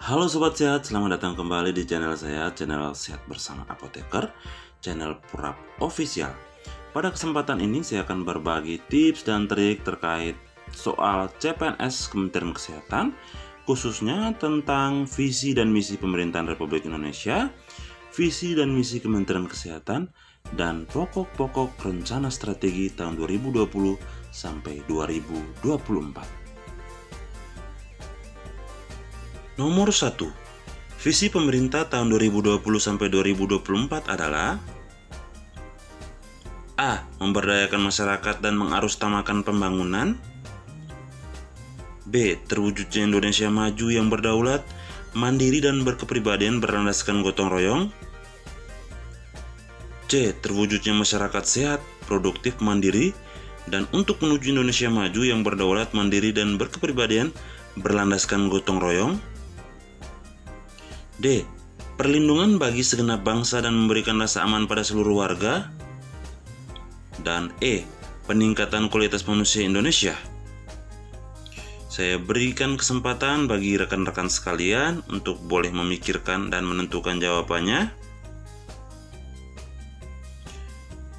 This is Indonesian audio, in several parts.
Halo Sobat Sehat, selamat datang kembali di channel saya, channel Sehat Bersama Apoteker, channel Purap Official. Pada kesempatan ini saya akan berbagi tips dan trik terkait soal CPNS Kementerian Kesehatan, khususnya tentang visi dan misi pemerintahan Republik Indonesia, visi dan misi Kementerian Kesehatan, dan pokok-pokok rencana strategi tahun 2020 sampai 2024. Nomor 1. Visi pemerintah tahun 2020 sampai 2024 adalah A. Memberdayakan masyarakat dan mengarusutamakan pembangunan. B. Terwujudnya Indonesia maju yang berdaulat, mandiri dan berkepribadian berlandaskan gotong royong. C. Terwujudnya masyarakat sehat, produktif, mandiri, dan untuk menuju Indonesia maju yang berdaulat, mandiri, dan berkepribadian berlandaskan gotong royong. D. Perlindungan bagi segenap bangsa dan memberikan rasa aman pada seluruh warga. Dan E. Peningkatan kualitas manusia Indonesia. Saya berikan kesempatan bagi rekan-rekan sekalian untuk boleh memikirkan dan menentukan jawabannya.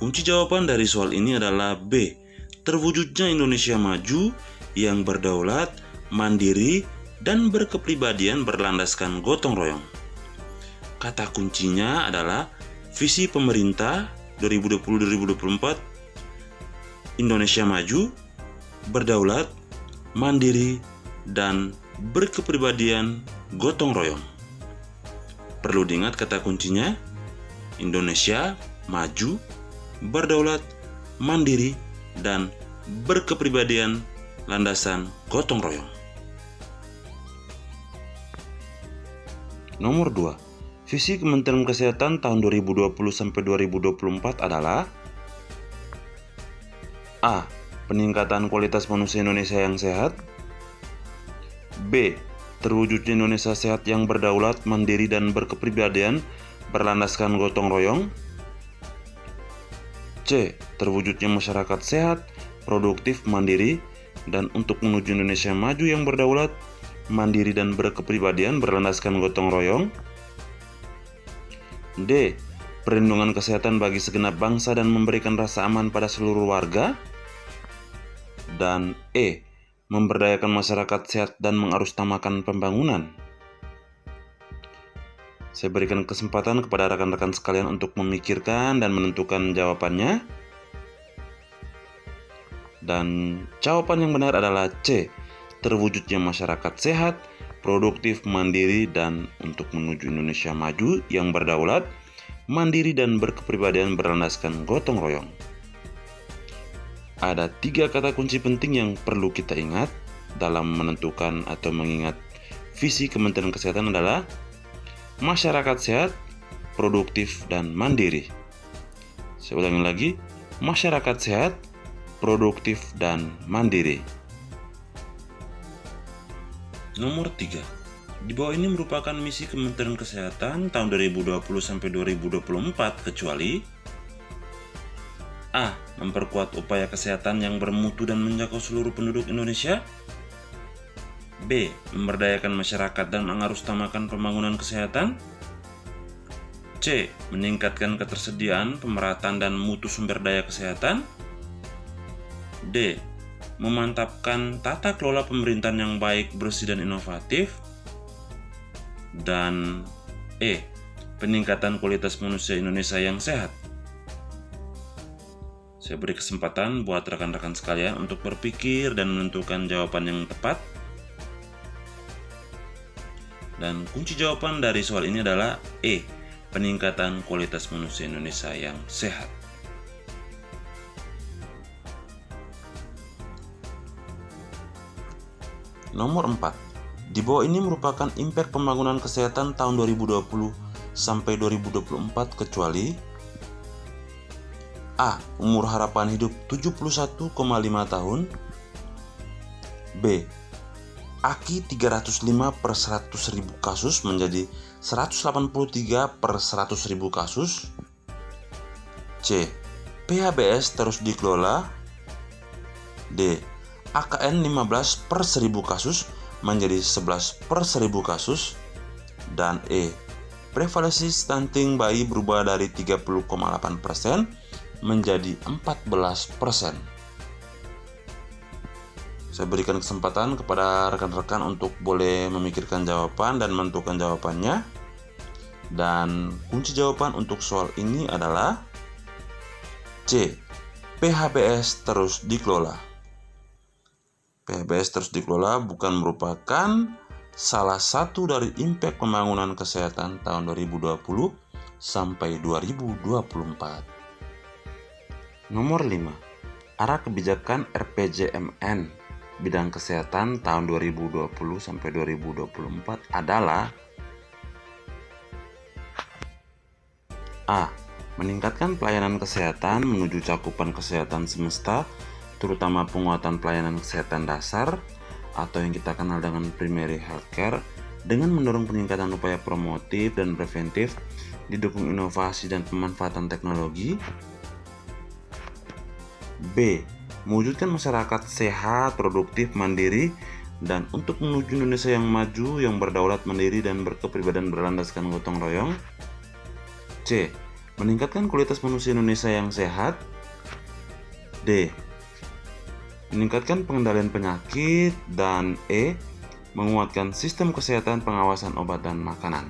Kunci jawaban dari soal ini adalah B. Terwujudnya Indonesia maju yang berdaulat, mandiri, dan berkepribadian berlandaskan gotong royong. Kata kuncinya adalah visi pemerintah 2020-2024 Indonesia maju, berdaulat, mandiri, dan berkepribadian gotong royong. Perlu diingat kata kuncinya, Indonesia maju, berdaulat, mandiri, dan berkepribadian landasan gotong royong. Nomor 2. Visi Kementerian Kesehatan tahun 2020 sampai 2024 adalah A. Peningkatan kualitas manusia Indonesia yang sehat. B. Terwujudnya Indonesia sehat yang berdaulat, mandiri, dan berkepribadian berlandaskan gotong royong. C. Terwujudnya masyarakat sehat, produktif, mandiri, dan untuk menuju Indonesia maju yang berdaulat, mandiri, dan berkepribadian berlandaskan gotong royong. D. Perlindungan kesehatan bagi segenap bangsa dan memberikan rasa aman pada seluruh warga. Dan E. Memberdayakan masyarakat sehat dan mengarusutamakan pembangunan. Saya berikan kesempatan kepada rekan-rekan sekalian untuk memikirkan dan menentukan jawabannya. Dan jawaban yang benar adalah C. Terwujudnya masyarakat sehat, produktif, mandiri, dan untuk menuju Indonesia maju yang berdaulat, mandiri, dan berkepribadian berlandaskan gotong royong. Ada 3 kata kunci penting yang perlu kita ingat dalam menentukan atau mengingat visi Kementerian Kesehatan adalah masyarakat sehat, produktif, dan mandiri. Saya ulangi lagi, masyarakat sehat, produktif, dan mandiri. Nomor 3. Di bawah ini merupakan misi Kementerian Kesehatan tahun 2020 sampai 2024 kecuali A. Memperkuat upaya kesehatan yang bermutu dan menjangkau seluruh penduduk Indonesia. B. Memberdayakan masyarakat dan mengarusutamakan pembangunan kesehatan. C. Meningkatkan ketersediaan, pemerataan, dan mutu sumber daya kesehatan. D. Memantapkan tata kelola pemerintahan yang baik, bersih, dan inovatif. Dan E. Peningkatan kualitas manusia Indonesia yang sehat. Saya beri kesempatan buat rekan-rekan sekalian untuk berpikir dan menentukan jawaban yang tepat. Dan kunci jawaban dari soal ini adalah E. Peningkatan kualitas manusia Indonesia yang sehat. Nomor 4. Di bawah ini merupakan impact pembangunan kesehatan tahun 2020 sampai 2024 kecuali A. Umur harapan hidup 71,5 tahun. B. AKI 305 per 100.000 kasus menjadi 183 per 100.000 kasus. C. PHBS terus dikelola. D. AKN 15 per 1000 kasus menjadi 11 per 1000 kasus. Dan E. Prevalensi stunting bayi berubah dari 30,8% menjadi 14%. Saya berikan kesempatan kepada rekan-rekan untuk boleh memikirkan jawaban dan menentukan jawabannya. Dan kunci jawaban untuk soal ini adalah C. PHBS terus dikelola. PHBS terus dikelola bukan merupakan salah satu dari impact pembangunan kesehatan tahun 2020 sampai 2024. Nomor 5. Arah kebijakan RPJMN bidang kesehatan tahun 2020 sampai 2024 adalah A. Meningkatkan pelayanan kesehatan menuju cakupan kesehatan semesta, terutama penguatan pelayanan kesehatan dasar atau yang kita kenal dengan primary healthcare, dengan mendorong peningkatan upaya promotif dan preventif, didukung inovasi dan pemanfaatan teknologi. B. Mewujudkan masyarakat sehat, produktif, mandiri, dan untuk menuju Indonesia yang maju, yang berdaulat, mandiri, dan berkepribadian berlandaskan gotong royong. C. Meningkatkan kualitas manusia Indonesia yang sehat. D. Meningkatkan pengendalian penyakit. Dan E. Menguatkan sistem kesehatan pengawasan obat dan makanan.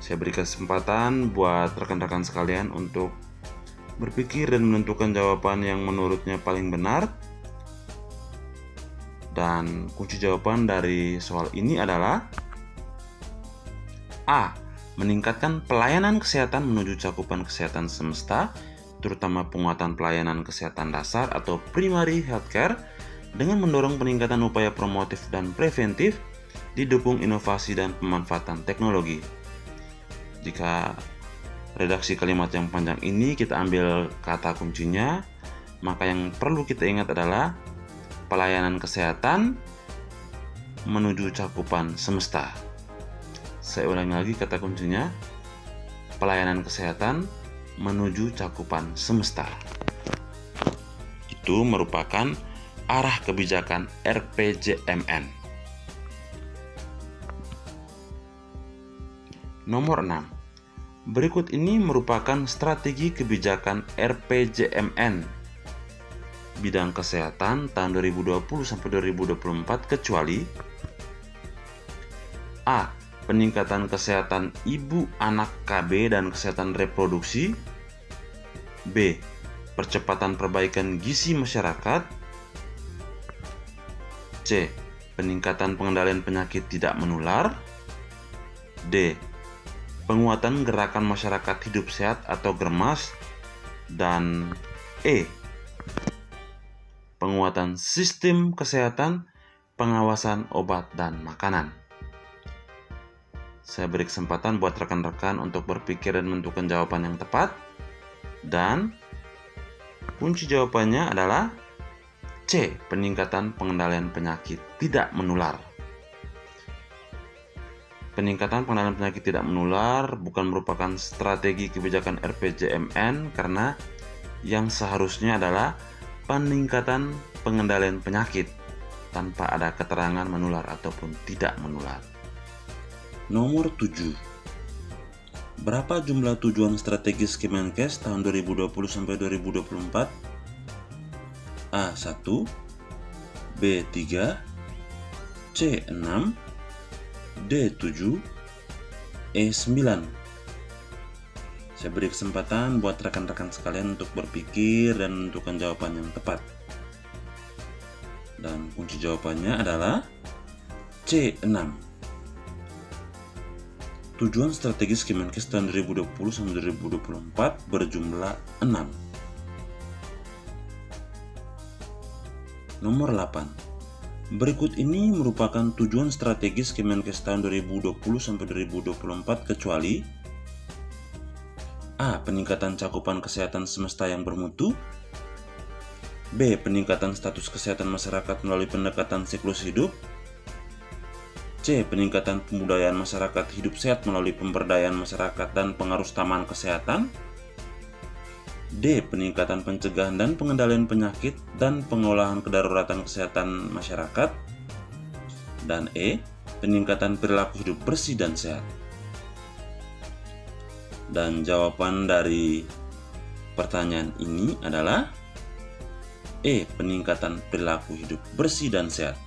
Saya beri kesempatan buat rekan-rekan sekalian untuk berpikir dan menentukan jawaban yang menurutnya paling benar. Dan kunci jawaban dari soal ini adalah A. Meningkatkan pelayanan kesehatan menuju cakupan kesehatan semesta, terutama penguatan pelayanan kesehatan dasar atau primary healthcare, dengan mendorong peningkatan upaya promotif dan preventif, didukung inovasi dan pemanfaatan teknologi. Jika redaksi kalimat yang panjang ini kita ambil kata kuncinya, maka yang perlu kita ingat adalah pelayanan kesehatan menuju cakupan semesta. Saya ulangi lagi kata kuncinya, pelayanan kesehatan menuju cakupan semesta. Itu merupakan arah kebijakan RPJMN. Nomor 6. Berikut ini merupakan strategi kebijakan RPJMN bidang kesehatan tahun 2020 sampai 2024 kecuali A. Peningkatan kesehatan ibu, anak, KB, dan kesehatan reproduksi. B. Percepatan perbaikan gizi masyarakat. C. Peningkatan pengendalian penyakit tidak menular. D. Penguatan gerakan masyarakat hidup sehat atau GERMAS. Dan E. Penguatan sistem kesehatan, pengawasan obat dan makanan. Saya beri kesempatan buat rekan-rekan untuk berpikir dan menentukan jawaban yang tepat. Dan kunci jawabannya adalah C. Peningkatan pengendalian penyakit tidak menular. Peningkatan pengendalian penyakit tidak menular bukan merupakan strategi kebijakan RPJMN karena yang seharusnya adalah peningkatan pengendalian penyakit tanpa ada keterangan menular ataupun tidak menular. Nomor 7. Berapa jumlah tujuan strategis Kemenkes tahun 2020 sampai 2024? A1, B3, C6, D7, E9. Saya beri kesempatan buat rekan-rekan sekalian untuk berpikir dan menentukan jawaban yang tepat. Dan kunci jawabannya adalah C6. Tujuan strategis Kemenkes tahun 2020 sampai 2024 berjumlah 6. Nomor 8. Berikut ini merupakan tujuan strategis Kemenkes tahun 2020 sampai 2024 kecuali A. Peningkatan cakupan kesehatan semesta yang bermutu. B. Peningkatan status kesehatan masyarakat melalui pendekatan siklus hidup. C. Peningkatan pembudayaan masyarakat hidup sehat melalui pemberdayaan masyarakat dan pengarusutamaan kesehatan. D. Peningkatan pencegahan dan pengendalian penyakit dan pengolahan kedaruratan kesehatan masyarakat. Dan E. peningkatan perilaku hidup bersih dan sehat? Dan jawaban dari pertanyaan ini adalah E. Peningkatan perilaku hidup bersih dan sehat.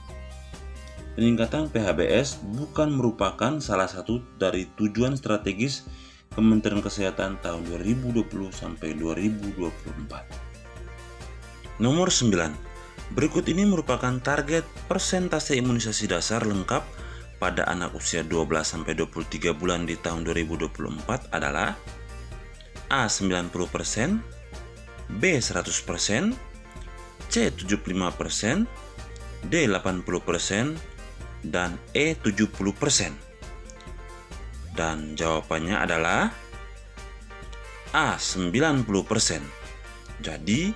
Peningkatan PHBS bukan merupakan salah satu dari tujuan strategis Kementerian Kesehatan tahun 2020 sampai 2024. Nomor 9. Berikut ini merupakan target persentase imunisasi dasar lengkap pada anak usia 12 sampai 23 bulan di tahun 2024 adalah A. 90%, B. 100%, C. 75%, D. 80%, dan E. 70%. Dan jawabannya adalah A. 90%. Jadi,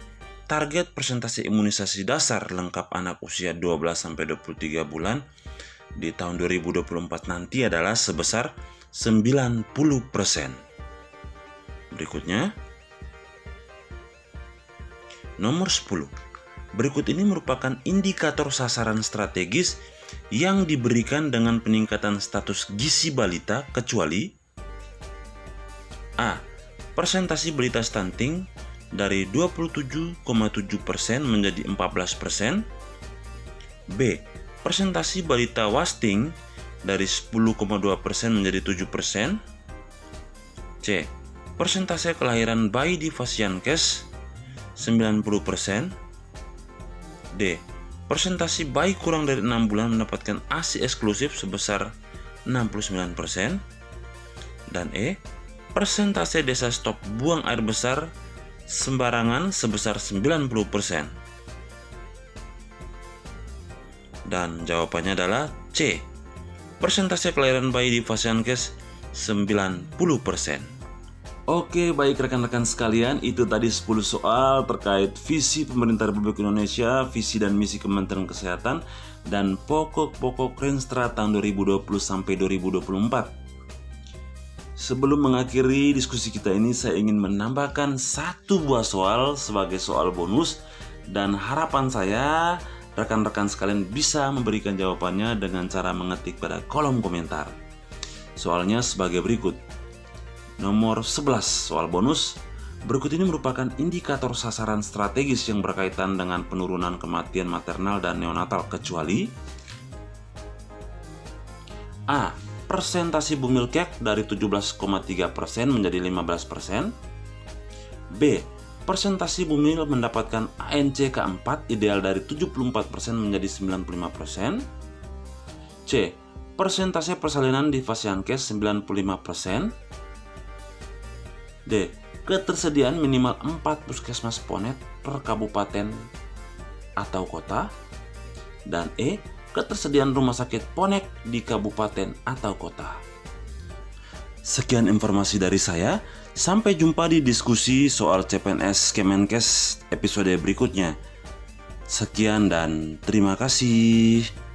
target persentase imunisasi dasar lengkap anak usia 12-23 bulan di tahun 2024 nanti adalah sebesar 90%. Berikutnya, nomor 10. Berikut ini merupakan indikator sasaran strategis yang diberikan dengan peningkatan status gizi balita kecuali A. Persentasi balita stunting dari 27,7% menjadi 14%. B. Persentasi balita wasting dari 10,2% menjadi 7%. C. Persentase kelahiran bayi di Fasiankes 90%. D. Persentasi bayi kurang dari 6 bulan mendapatkan ASI eksklusif sebesar 69%. Dan E. Persentase desa stop buang air besar sembarangan sebesar 90%. Dan jawabannya adalah C. Persentase kelahiran bayi di Fasiankes 90%. Oke, baik rekan-rekan sekalian, itu tadi 10 soal terkait visi pemerintah Republik Indonesia, visi dan misi Kementerian Kesehatan, dan pokok-pokok Renstra tahun 2020 sampai 2024. Sebelum mengakhiri diskusi kita ini, saya ingin menambahkan satu buah soal sebagai soal bonus, dan harapan saya rekan-rekan sekalian bisa memberikan jawabannya dengan cara mengetik pada kolom komentar. Soalnya sebagai berikut. Nomor 11, soal bonus. Berikut ini merupakan indikator sasaran strategis yang berkaitan dengan penurunan kematian maternal dan neonatal kecuali A. Persentase bumil cake dari 17,3% menjadi 15%. B. Persentase bumil mendapatkan ANC keempat ideal dari 74% menjadi 95%. C. Persentase persalinan di Fasiankes 95%. D. Ketersediaan minimal 4 puskesmas Ponet per kabupaten atau kota. Dan E. Ketersediaan rumah sakit Ponet di kabupaten atau kota. Sekian informasi dari saya. Sampai jumpa di diskusi soal CPNS Kemenkes episode berikutnya. Sekian dan terima kasih.